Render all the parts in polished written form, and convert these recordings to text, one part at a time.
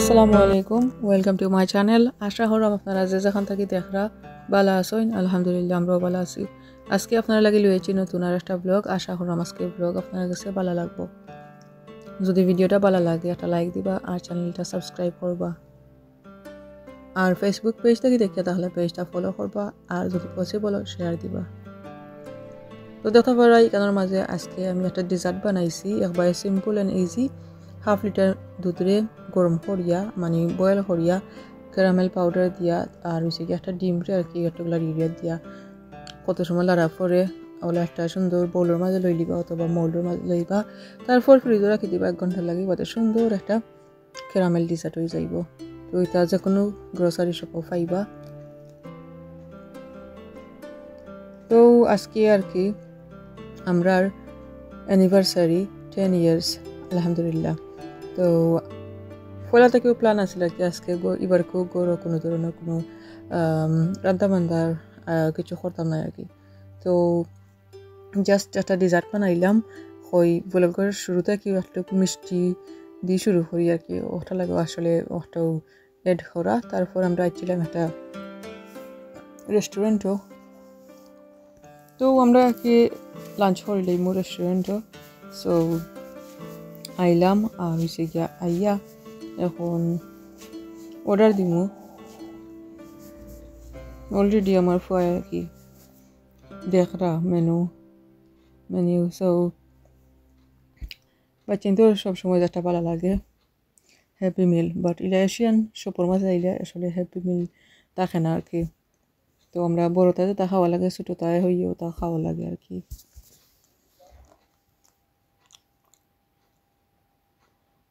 আসসালামু আলাইকুম, welcome to my channel. আশা করলাম আপনারা যে যেখান থেকে দেখরা ভালো আছেন। আলহামদুলিল্লাহ আমরাও ভালো আছি। আজকে আপনারা লাগি লইছি নতুন আর একটা ব্লগ। আশা করলাম আজকে ব্লগ আপনার কাছে ভালো লাগবো। যদি ভিডিওটা ভালো লাগে একটা লাইক দিবা আর চ্যানেলটা সাবস্ক্রাইব করবা। আর ফেসবুক পেজ থেকে দেখে তাহলে পেজটা ফলো করবা আর যদি পসিবল শেয়ার দিবা। তো দেখতে পারা এখানের মাঝে আজকে আমি একটা ডেজার্ট বানাইছি, একবারে simple and easy. Half litre দুধরে গরম করিয়া মানে বয়েল করিয়া ক্যারামেল পাউডার দিয়া আর হচ্ছে কি একটা ডিমরে আর কি একটুগুলা ইউরিয়া দিয়া কত সময় লাড়া পরে ওলা একটা সুন্দর বোলের মাঝে লই লিবা অথবা মোল্ডের মাঝে লইবা, তারপর ফ্রিজে রাখি দিবা 1 ঘন্টা লাগে, বাদে সুন্দর একটা ক্যারামেল ডেজার্ট হয়ে যাইব। তো এটা যে কোনো গ্রোসারি শপও পাইবা। তো আজকে আর কি আমরার অ্যানিভার্সারি 10 ইয়ার্স আলহামদুলিল্লাহ। তো ফলা থেকেও প্ল্যান আছিল আর কি আজকে এবার গরো কোনো ধরনের কোনো রান্না বান্ধার কিছু করতাম না আর কি। তো জাস্ট একটা ডেজার্ট বানাইলাম। ওই ব্লগের শুরুতে কি একটু মিষ্টি দিয়ে শুরু করি আর কি, ওটা লাগে আসলে ওটাও এড করা। তারপর আমরা আসছিলাম একটা রেস্টুরেন্টও, তো আমরা আর কি লাঞ্চ করিলাম রেস্টুরেন্টও। সো আইলাম আর হয়েছে গিয়া আইয়া এখন অর্ডার দিমু। অলরেডি আমার ফয় আর কি দেখরা মেনু সো বাচ্চাদের সবসময় যেটা ভালো লাগে হ্যাপি মিল, বাট ইলা এশিয়ান শপের মাঝে আইলে আসলে হ্যাপি মিল থাকে না আর কি। তো আমরা বড়টাতে তা খাওয়া লাগে, ছোটটায় হইয়েও তা খাওয়া লাগে আর কি।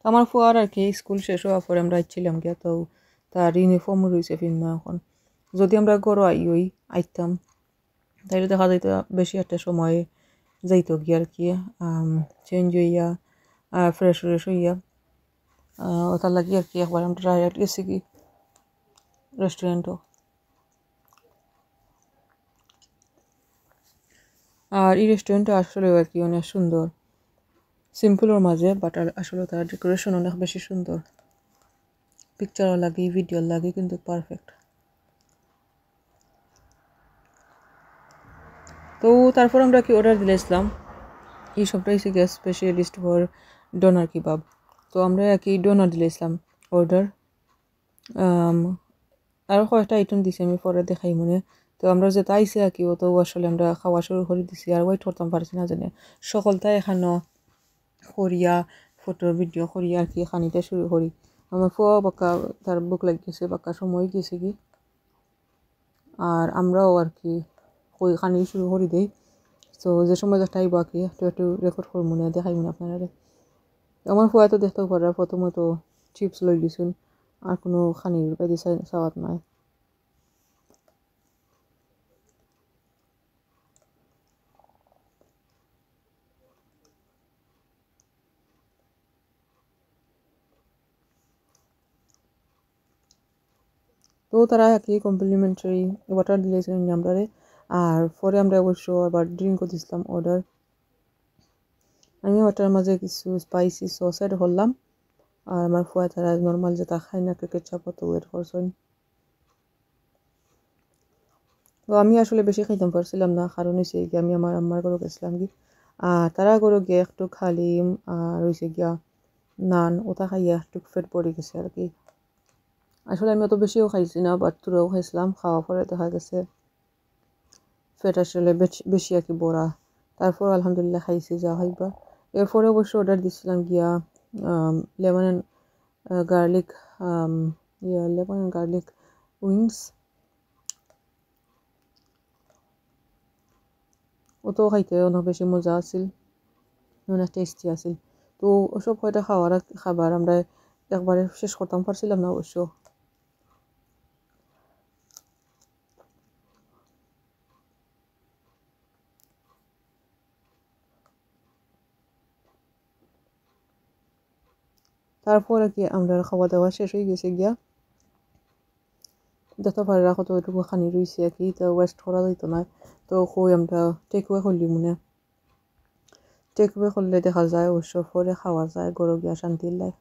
আমার ফুয়ার আর কি স্কুল শেষ হওয়ার পরে আমরা আইছিলাম গিয়া, তো তার ইউনিফর্ম রয়েছে ফিল্মা। এখন যদি আমরা গড় আইতাম তাইলে দেখা যাইতো বেশি একটা সময় যাইতো গিয়া আর কি চেঞ্জ হইয়া ফ্রেশ হইয়া ওটার লাগি আর কি একবার আমরা ডাইরেক্ট গেছি কি রেস্টুরেন্টও। আর এই রেস্টুরেন্টটা আসলে আর কি অনেক সুন্দর, সিম্পলের মাঝে, বাট আসলে তার ডেকোরেশন অনেক বেশি সুন্দর। পিকচারও লাগে ভিডিও লাগে কিন্তু পারফেক্ট। তো তারপর আমরা কি অর্ডার দিয়েছিলাম, এই সবটা হচ্ছে গিয়ে স্পেশালিস্ট ফর ডোনার কিবাব। তো আমরা আর কি ডোনার দিয়েছিলাম অর্ডার, আরও কয়েকটা আইটেম দিছি আমি পরে দেখাই মনে। তো আমরা যেটা আইসি আর কি ও তো আসলে আমরা খাওয়া শুরু করে দিছি আর ওয়েট করতাম পারছি না জানে সকলটা এখানো করিয়া ফটো ভিডিও করিয়া আর কি খানিটা শুরু করি। আমার ফুয়া বাক্কা তার বুক লাগিয়েছে, বাক্কা সময় গেছে কি আর আমরাও আর কি কই খানি শুরু করে দিই। তো যে সময় যেটা আইব আর কি একটু রেকর্ড করবো মনে দেখাই মনে আপনারা। আমার ফুয়া তো দেখতেও পারা প্রথমত চিপস লই দিছুন আর কোনো খানির বাদি চাওয়াত নাই। তো তারা আর কি কমপ্লিমেন্টারি ওয়াটার দিয়েছিলেন আমরা, আর পরে আমরা অবশ্য আবার ড্রিঙ্কও দিছিলাম অর্ডার। আমি ওটার মাঝে কিছু স্পাইসি সস অ্যাড করলাম আর আমার ফুয়া তারা নর্মাল যেটা খাই না কেচাপ তো ওয়েট করছেন। তো আমি আসলে বেশি খাইতাম পারছিলাম না, কারণ হয়েছে গিয়ে আমি আমার আম্মার ঘরে গেছিলাম কি আর তারা ঘরে গিয়ে একটু খালিম আর হয়েছে গিয়া নান ওটা খাইয়া একটু ফেট পড়ে গেছে আর কি। আসলে আমি অত বেশিও খাইছি না, বাট তুরাও খাইছিলাম, খাওয়া পরে দেখা গেছে ফেট আসলে বেশি আর কি বড়া। তারপর আলহামদুলিল্লাহ খাইছি যা খাইবা। এরপরে অবশ্য অর্ডার দিছিলাম গিয়া lemon and garlic lemon and garlic wings, ওতো খাইতে অনেক বেশি মজা আছিল, অনেক টেস্টি আছিল। তো ওসব কয়টা খাবার আমরা একবারে শেষ করতাম পারছিলাম না অবশ্য। তারপর আর কি আমরা খাওয়া দাওয়া শেষ হয়ে গেছে গিয়া, যত পারে রাখো তো ওইটুকু খানি রয়েছে আর কি, তো ওয়েস্ট করা যেত না। তো কই আমরা টেক ওয়ে করলি মনে, টেক ওয়ে করলে দেখা যায় অবশ্য পরে খাওয়া যায় গরো গিয়া শান্তির লাই।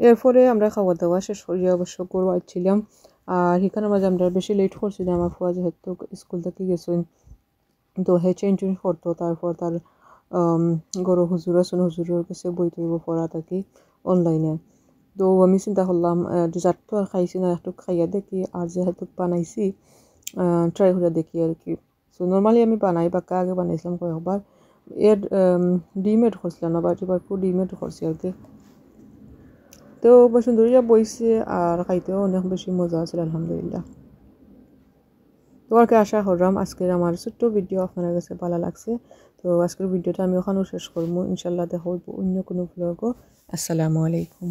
এরপরে আমরা খাওয়া দাওয়া শেষ করিয়া অবশ্য করছিলাম আর সেখানের মাঝে আমরা বেশি লেট করছিলাম আমার ফুয়া যেহেতু স্কুল থেকে গেছেন তো হে চেঞ্জ করতো তারপর তার গরু হুজুর আছেন হুজুরের কাছে বই তৈব পড়া থাকি অনলাইনে তো আমি চিন্তা করলাম ডিজার্ট তো আর খাইছি না একটু খাইয়া দেখি আর যেহেতু বানাইছি ট্রাই করে দেখি আর কি সো নর্মালি আমি বানাই বাক্কা আগে বানাইছিলাম কয়েকবার এর ডিম এড করছিলাম আবার এবার পুরো ডিম এড করছি আর কি তো সুন্দরিয়া বইছে আর খাইতেও অনেক বেশি মজা আছে আলহামদুলিল্লাহ তো আর কি আশা করলাম আজকের আমার ছোট্ট ভিডিও আপনার কাছে ভালো লাগছে তো আজকের ভিডিওটা আমি ওখানেও শেষ করবো ইনশাল্লাহ দেখা হইব অন্য কোনো ব্লগও আসসালামু আলাইকুম